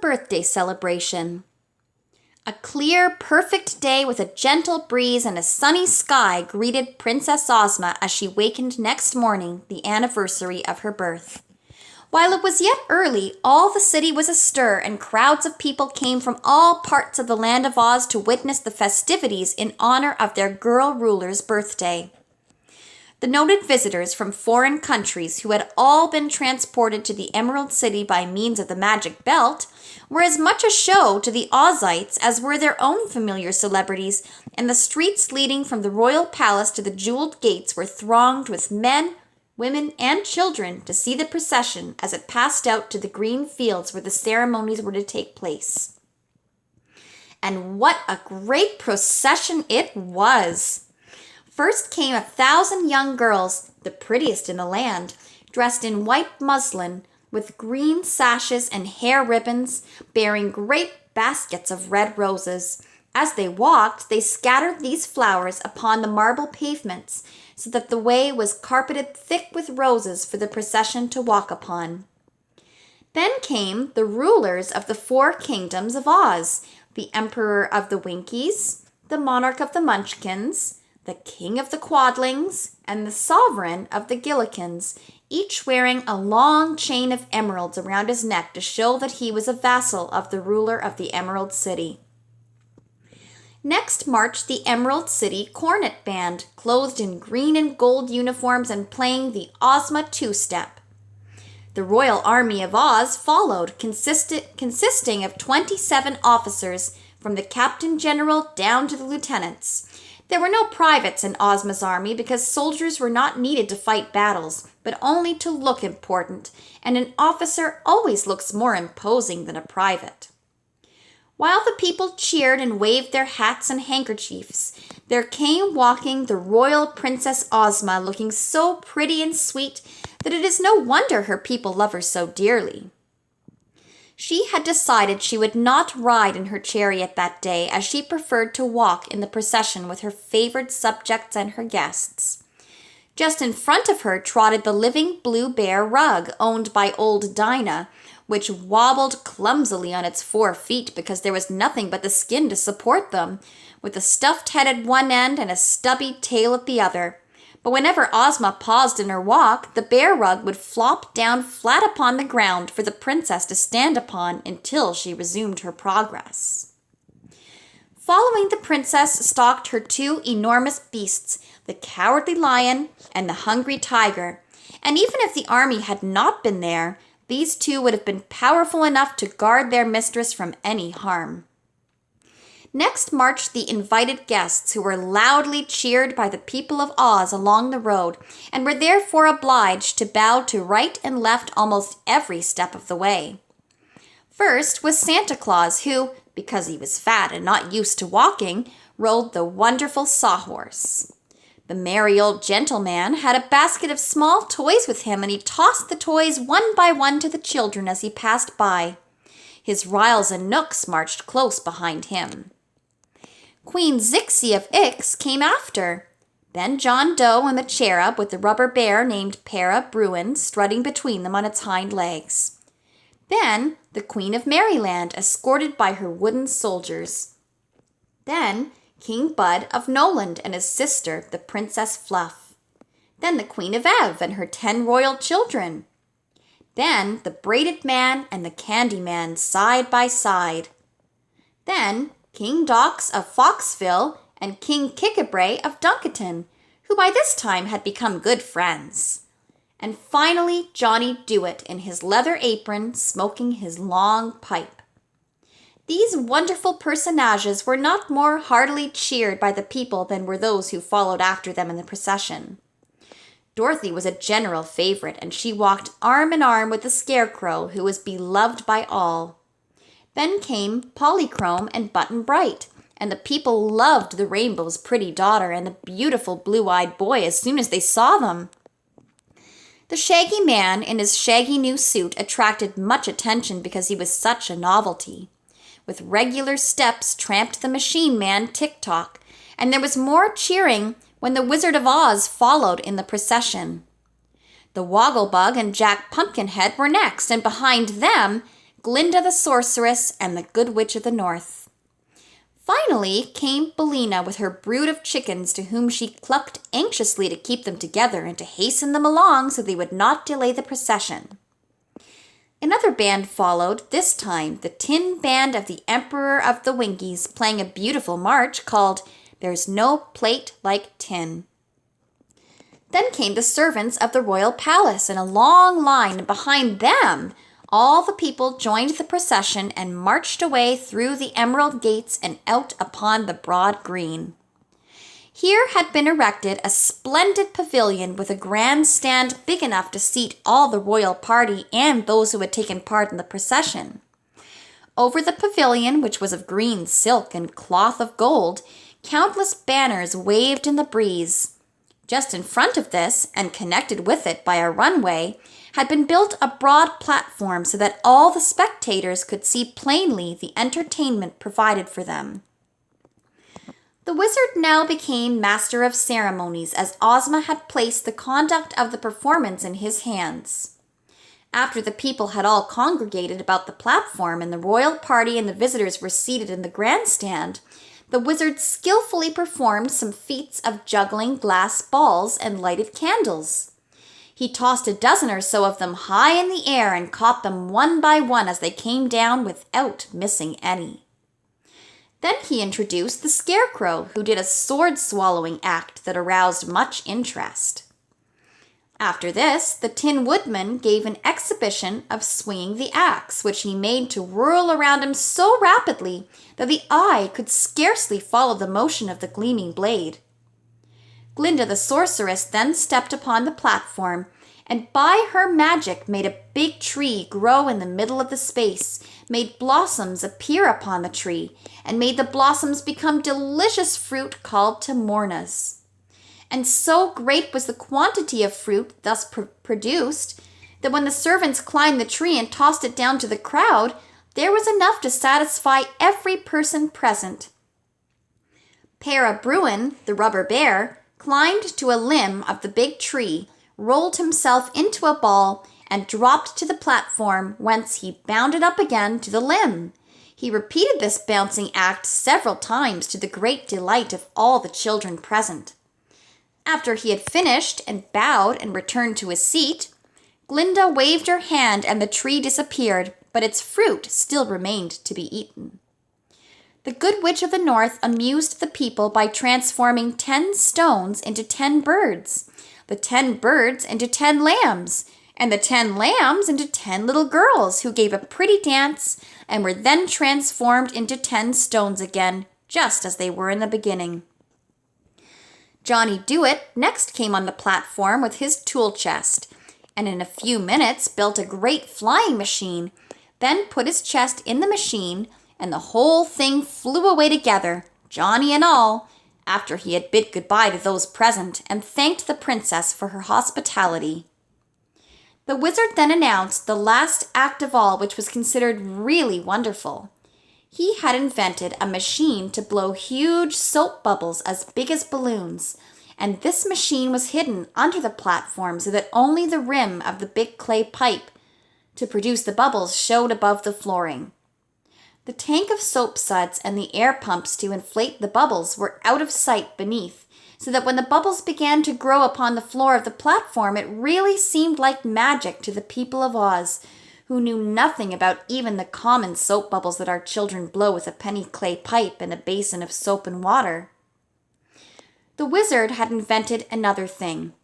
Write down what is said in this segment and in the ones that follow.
birthday celebration. A clear, perfect day with a gentle breeze and a sunny sky greeted Princess Ozma as she wakened next morning, the anniversary of her birth. While it was yet early, all the city was astir and crowds of people came from all parts of the land of Oz to witness the festivities in honor of their girl ruler's birthday. The noted visitors from foreign countries who had all been transported to the Emerald City by means of the magic belt were as much a show to the Ozites as were their own familiar celebrities, and the streets leading from the royal palace to the jeweled gates were thronged with men, women, and children to see the procession as it passed out to the green fields where the ceremonies were to take place. And what a great procession it was! First came 1,000 young girls, the prettiest in the land, dressed in white muslin, with green sashes and hair ribbons, bearing great baskets of red roses. As they walked, they scattered these flowers upon the marble pavements, so that the way was carpeted thick with roses for the procession to walk upon. Then came the rulers of the 4 kingdoms of Oz, the Emperor of the Winkies, the Monarch of the Munchkins, the King of the Quadlings, and the Sovereign of the Gillikins, each wearing a long chain of emeralds around his neck to show that he was a vassal of the ruler of the Emerald City. Next marched the Emerald City Cornet Band, clothed in green and gold uniforms and playing the Ozma two-step. The Royal Army of Oz followed, consisting of 27 officers, from the Captain General down to the lieutenants. There were no privates in Ozma's army because soldiers were not needed to fight battles, but only to look important, and an officer always looks more imposing than a private. While the people cheered and waved their hats and handkerchiefs, there came walking the royal Princess Ozma, looking so pretty and sweet that it is no wonder her people love her so dearly. She had decided she would not ride in her chariot that day, as she preferred to walk in the procession with her favored subjects and her guests. Just in front of her trotted the living blue bear rug owned by old Dinah, which wobbled clumsily on its 4 feet because there was nothing but the skin to support them, with a stuffed head at one end and a stubby tail at the other. But whenever Ozma paused in her walk, the bear rug would flop down flat upon the ground for the princess to stand upon until she resumed her progress. Following the princess stalked her 2 enormous beasts, the Cowardly Lion and the Hungry Tiger, and even if the army had not been there, these 2 would have been powerful enough to guard their mistress from any harm. Next marched the invited guests, who were loudly cheered by the people of Oz along the road, and were therefore obliged to bow to right and left almost every step of the way. First was Santa Claus, who, because he was fat and not used to walking, rode the wonderful sawhorse. The merry old gentleman had a basket of small toys with him, and he tossed the toys one by one to the children as he passed by. His Ryls and Knooks marched close behind him. Queen Zixie of Ix came after. Then John Doe and the cherub with the rubber bear named Para Bruin strutting between them on its hind legs. Then the Queen of Merryland, escorted by her wooden soldiers. Then King Bud of Noland and his sister, the Princess Fluff. Then the Queen of Ev and her 10 royal children. Then the Braided Man and the Candy Man side by side. Then King Dox of Foxville and King Kikabray of Duncaton, who by this time had become good friends. And finally Johnny Dewett in his leather apron, smoking his long pipe. These wonderful personages were not more heartily cheered by the people than were those who followed after them in the procession. Dorothy was a general favorite, and she walked arm in arm with the Scarecrow, who was beloved by all. Then came Polychrome and Button-Bright, and the people loved the Rainbow's pretty daughter and the beautiful blue-eyed boy as soon as they saw them. The Shaggy Man in his shaggy new suit attracted much attention because he was such a novelty. With regular steps tramped the Machine Man Tick-Tock, and there was more cheering when the Wizard of Oz followed in the procession. The Wogglebug and Jack Pumpkinhead were next, and behind them Glinda the Sorceress, and the Good Witch of the North. Finally came Billina with her brood of chickens, to whom she clucked anxiously to keep them together and to hasten them along so they would not delay the procession. Another band followed, this time the Tin Band of the Emperor of the Winkies, playing a beautiful march called There's No Plate Like Tin. Then came the servants of the royal palace in a long line, and behind them all the people joined the procession and marched away through the emerald gates and out upon the broad green. Here had been erected a splendid pavilion with a grandstand big enough to seat all the royal party and those who had taken part in the procession. Over the pavilion, which was of green silk and cloth of gold, countless banners waved in the breeze. Just in front of this, and connected with it by a runway, had been built a broad platform so that all the spectators could see plainly the entertainment provided for them. The wizard now became master of ceremonies, as Ozma had placed the conduct of the performance in his hands. After the people had all congregated about the platform and the royal party and the visitors were seated in the grandstand, the wizard skillfully performed some feats of juggling glass balls and lighted candles. He tossed a dozen or so of them high in the air and caught them one by one as they came down without missing any. Then he introduced the Scarecrow, who did a sword-swallowing act that aroused much interest. After this, the Tin Woodman gave an exhibition of swinging the axe, which he made to whirl around him so rapidly that the eye could scarcely follow the motion of the gleaming blade. Glinda the Sorceress then stepped upon the platform, and by her magic made a big tree grow in the middle of the space, made blossoms appear upon the tree, and made the blossoms become delicious fruit called Timornas. And so great was the quantity of fruit thus produced that when the servants climbed the tree and tossed it down to the crowd, there was enough to satisfy every person present. Para Bruin, the rubber bear, climbed to a limb of the big tree, rolled himself into a ball, and dropped to the platform, whence he bounded up again to the limb. He repeated this bouncing act several times to the great delight of all the children present. After he had finished and bowed and returned to his seat, Glinda waved her hand and the tree disappeared, but its fruit still remained to be eaten. The Good Witch of the North amused the people by transforming 10 stones into 10 birds, the 10 birds into 10 lambs, and the 10 lambs into 10 little girls, who gave a pretty dance and were then transformed into 10 stones again, just as they were in the beginning. Johnny Dewett next came on the platform with his tool chest, and in a few minutes built a great flying machine, then put his chest in the machine, and the whole thing flew away together, Johnny and all, after he had bid goodbye to those present and thanked the princess for her hospitality. The wizard then announced the last act of all, which was considered really wonderful. He had invented a machine to blow huge soap bubbles as big as balloons, and this machine was hidden under the platform so that only the rim of the big clay pipe to produce the bubbles showed above the flooring. The tank of soap suds and the air pumps to inflate the bubbles were out of sight beneath, so that when the bubbles began to grow upon the floor of the platform, it really seemed like magic to the people of Oz, who knew nothing about even the common soap bubbles that our children blow with a penny clay pipe and a basin of soap and water. The wizard had invented another thing.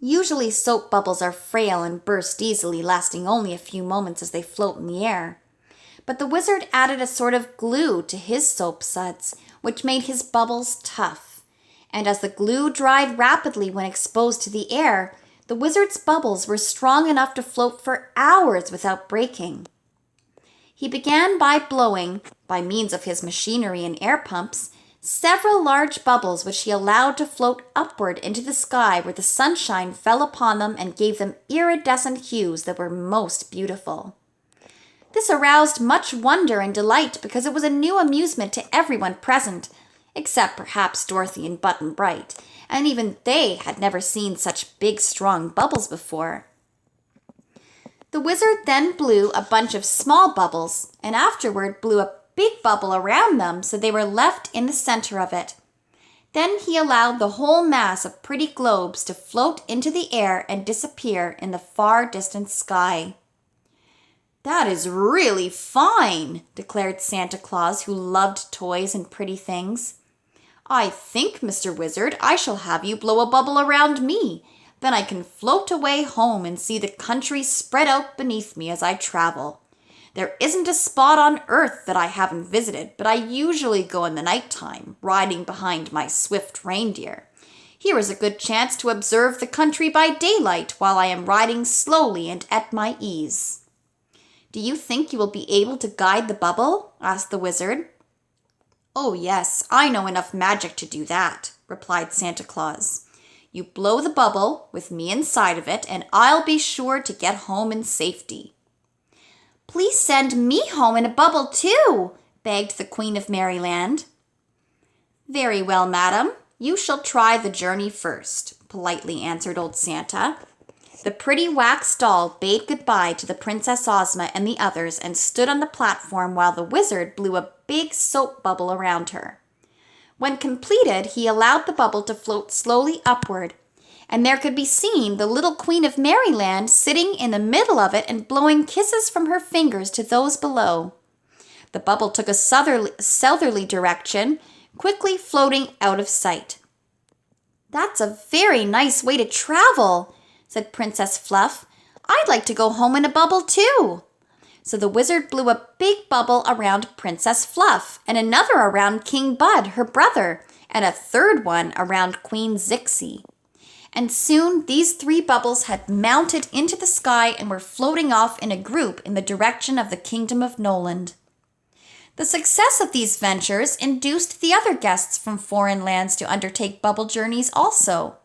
Usually soap bubbles are frail and burst easily, lasting only a few moments as they float in the air. But the wizard added a sort of glue to his soap suds, which made his bubbles tough. And as the glue dried rapidly when exposed to the air, the wizard's bubbles were strong enough to float for hours without breaking. He began by blowing, by means of his machinery and air pumps, several large bubbles which he allowed to float upward into the sky, where the sunshine fell upon them and gave them iridescent hues that were most beautiful. This aroused much wonder and delight because it was a new amusement to everyone present, except perhaps Dorothy and Button-Bright, and even they had never seen such big, strong bubbles before. The wizard then blew a bunch of small bubbles and afterward blew a big bubble around them so they were left in the center of it. Then he allowed the whole mass of pretty globes to float into the air and disappear in the far distant sky. "That is really fine," declared Santa Claus, who loved toys and pretty things. "I think, Mr. Wizard, I shall have you blow a bubble around me. Then I can float away home and see the country spread out beneath me as I travel. There isn't a spot on earth that I haven't visited, but I usually go in the nighttime, riding behind my swift reindeer. Here is a good chance to observe the country by daylight while I am riding slowly and at my ease." "Do you think you will be able to guide the bubble?" asked the wizard. "Oh yes, I know enough magic to do that," replied Santa Claus. "You blow the bubble with me inside of it, and I'll be sure to get home in safety." "Please send me home in a bubble too," begged the Queen of Merryland. "Very well, madam. You shall try the journey first," politely answered old Santa. The pretty wax doll bade goodbye to the Princess Ozma and the others and stood on the platform while the wizard blew a big soap bubble around her. When completed, he allowed the bubble to float slowly upward, and there could be seen the little Queen of Merryland sitting in the middle of it and blowing kisses from her fingers to those below. The bubble took a southerly direction, quickly floating out of sight. "That's a very nice way to travel," said Princess Fluff. "I'd like to go home in a bubble too." So the wizard blew a big bubble around Princess Fluff, and another around King Bud, her brother, and a third one around Queen Zixie. And soon these 3 bubbles had mounted into the sky and were floating off in a group in the direction of the kingdom of Noland. The success of these ventures induced the other guests from foreign lands to undertake bubble journeys also.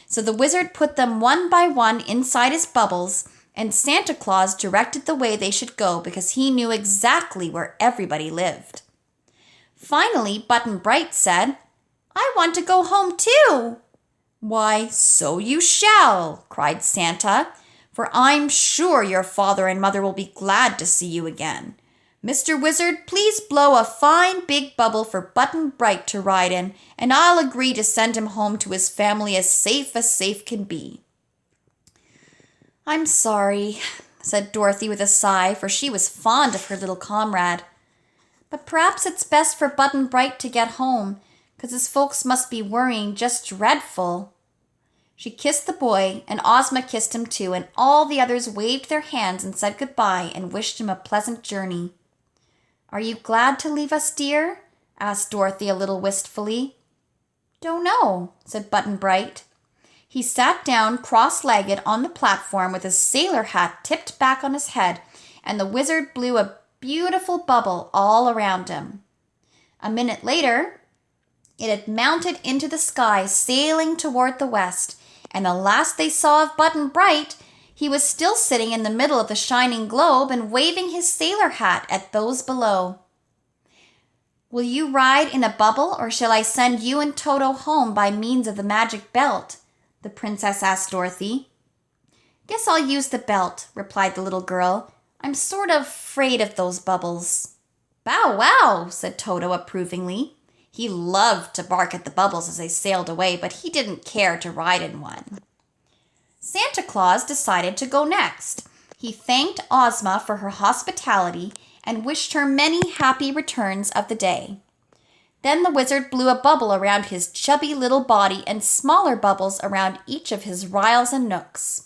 So the wizard put them one by one inside his bubbles, and Santa Claus directed the way they should go because he knew exactly where everybody lived. Finally, Button Bright said, "I want to go home too." "Why, so you shall," cried Santa, "for I'm sure your father and mother will be glad to see you again. Mr. Wizard, please blow a fine big bubble for Button Bright to ride in, and I'll agree to send him home to his family as safe can be." "I'm sorry," said Dorothy with a sigh, for she was fond of her little comrade. "But perhaps it's best for Button Bright to get home, 'cause his folks must be worrying just dreadful." She kissed the boy, and Ozma kissed him too, and all the others waved their hands and said goodbye and wished him a pleasant journey. "Are you glad to leave us, dear?" asked Dorothy a little wistfully. "Don't know," said Button Bright. He sat down cross-legged on the platform with his sailor hat tipped back on his head, and the wizard blew a beautiful bubble all around him. A minute later, it had mounted into the sky, sailing toward the west, and the last they saw of Button Bright, he was still sitting in the middle of the shining globe and waving his sailor hat at those below. "Will you ride in a bubble, or shall I send you and Toto home by means of the magic belt?" the princess asked Dorothy. "Guess I'll use the belt," replied the little girl. "I'm sort of afraid of those bubbles." "Bow wow," said Toto approvingly. He loved to bark at the bubbles as they sailed away, but he didn't care to ride in one. Santa Claus decided to go next. He thanked Ozma for her hospitality and wished her many happy returns of the day. Then the wizard blew a bubble around his chubby little body and smaller bubbles around each of his riles and nooks.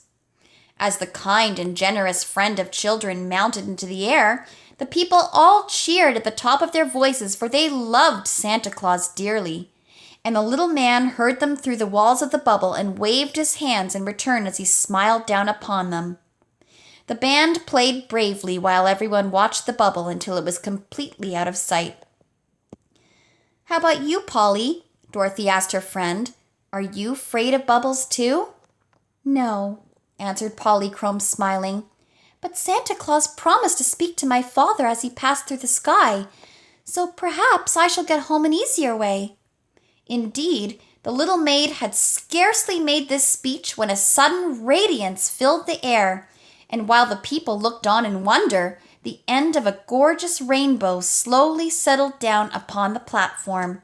As the kind and generous friend of children mounted into the air, the people all cheered at the top of their voices, for they loved Santa Claus dearly. And the little man heard them through the walls of the bubble and waved his hands in return as he smiled down upon them. The band played bravely while everyone watched the bubble until it was completely out of sight. "How about you, Polly?" Dorothy asked her friend. "Are you afraid of bubbles too?" "No," answered Polychrome, smiling. "But Santa Claus promised to speak to my father as he passed through the sky, so perhaps I shall get home an easier way." Indeed, the little maid had scarcely made this speech when a sudden radiance filled the air. and while the people looked on in wonder, the end of a gorgeous rainbow slowly settled down upon the platform.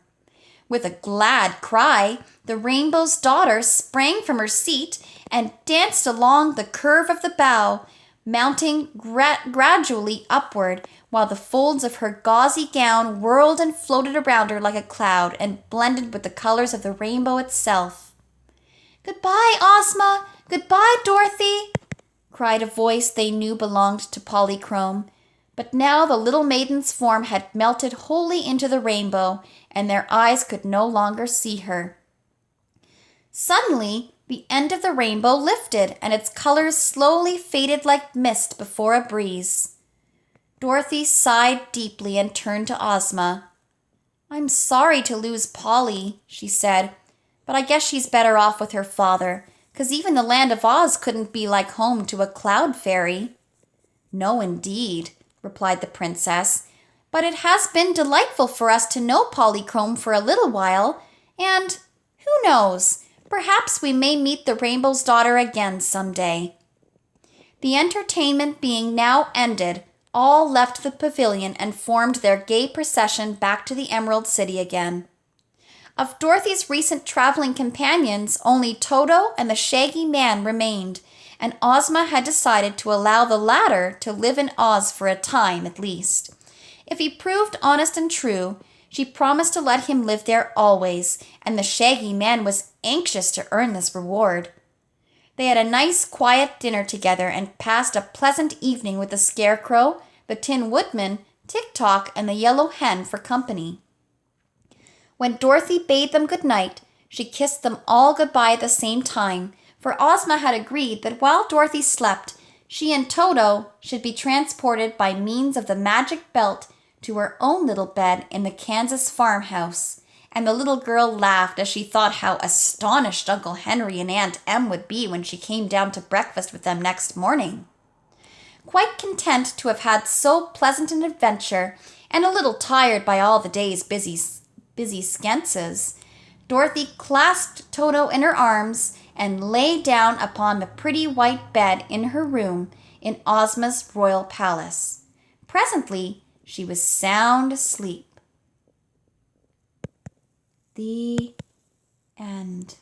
With a glad cry, the rainbow's daughter sprang from her seat and danced along the curve of the bow, mounting gradually upward, while the folds of her gauzy gown whirled and floated around her like a cloud and blended with the colors of the rainbow itself. "Goodbye, Ozma! Goodbye, Dorothy!" cried a voice they knew belonged to Polychrome. But now the little maiden's form had melted wholly into the rainbow, and their eyes could no longer see her. Suddenly, the end of the rainbow lifted, and its colors slowly faded like mist before a breeze. Dorothy sighed deeply and turned to Ozma. "I'm sorry to lose Polly," she said, "but I guess she's better off with her father, 'cause even the land of Oz couldn't be like home to a cloud fairy." "No, indeed," replied the princess, "but it has been delightful for us to know Polychrome for a little while, and who knows, perhaps we may meet the Rainbow's Daughter again some day." The entertainment being now ended, all left the pavilion and formed their gay procession back to the Emerald City again. Of Dorothy's recent traveling companions, only Toto and the Shaggy Man remained, and Ozma had decided to allow the latter to live in Oz for a time at least. If he proved honest and true, she promised to let him live there always, and the Shaggy Man was anxious to earn this reward. They had a nice quiet dinner together and passed a pleasant evening with the Scarecrow, the Tin Woodman, Tik-Tok, and the Yellow Hen for company. When Dorothy bade them good night, she kissed them all goodbye at the same time, for Ozma had agreed that while Dorothy slept, she and Toto should be transported by means of the magic belt to her own little bed in the Kansas farmhouse, and the little girl laughed as she thought how astonished Uncle Henry and Aunt Em would be when she came down to breakfast with them next morning. Quite content to have had so pleasant an adventure, and a little tired by all the day's busy skences, Dorothy clasped Toto in her arms and lay down upon the pretty white bed in her room in Ozma's royal palace. Presently, she was sound asleep. The end.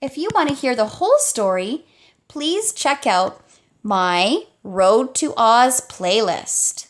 If you want to hear the whole story, please check out my Road to Oz playlist.